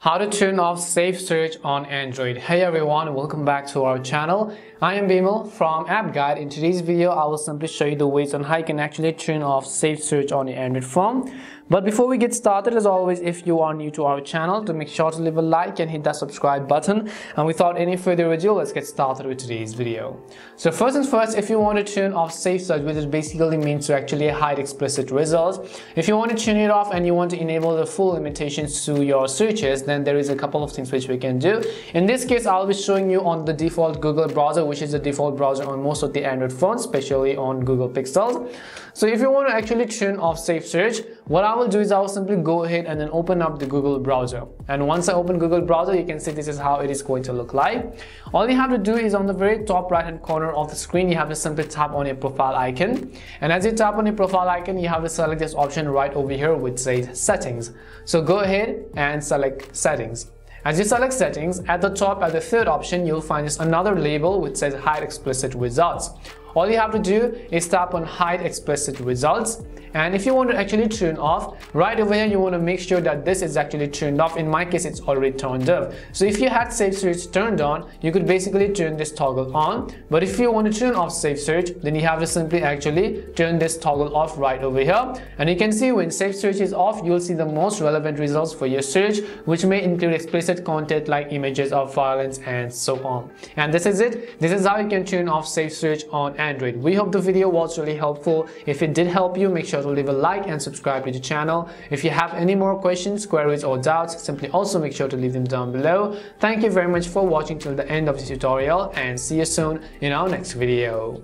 How to turn off Safe Search on Android. Hey everyone, welcome back to our channel. I am Bimal from App Guide. In today's video, I will simply show you the ways on how you can actually turn off Safe Search on your Android phone. But before we get started, as always, if you are new to our channel, to make sure to leave a like and hit that subscribe button. And without any further ado, let's get started with today's video. So first things first, if you want to turn off Safe Search, which basically means to actually hide explicit results, if you want to turn it off and you want to enable the full limitations to your searches, then there is a couple of things which we can do. In this case, I'll be showing you on the default Google browser, which is the default browser on most of the Android phones, especially on Google Pixels. So if you want to actually turn off Safe Search, what I will do is I will simply go ahead and then open up the Google browser. And once I open Google browser, you can see this is how it is going to look like. All you have to do is on the very top right hand corner of the screen, you have to simply tap on your profile icon. And as you tap on your profile icon, you have to select this option right over here which says Settings. So go ahead and select Settings. As you select Settings, at the top at the third option, you'll find this another label which says Hide Explicit Results. All you have to do is tap on Hide Explicit Results, and if you want to actually turn off, right over here you want to make sure that this is actually turned off. In my case, it's already turned off. So if you had Safe Search turned on, you could basically turn this toggle on. But if you want to turn off Safe Search, then you have to simply actually turn this toggle off right over here. And you can see when Safe Search is off, you'll see the most relevant results for your search, which may include explicit content like images of violence and so on. And this is it. This is how you can turn off Safe Search on Android. We hope the video was really helpful. If it did help you, make sure to leave a like and subscribe to the channel. If you have any more questions, queries or doubts, simply also make sure to leave them down below. Thank you very much for watching till the end of this tutorial, and see you soon in our next video.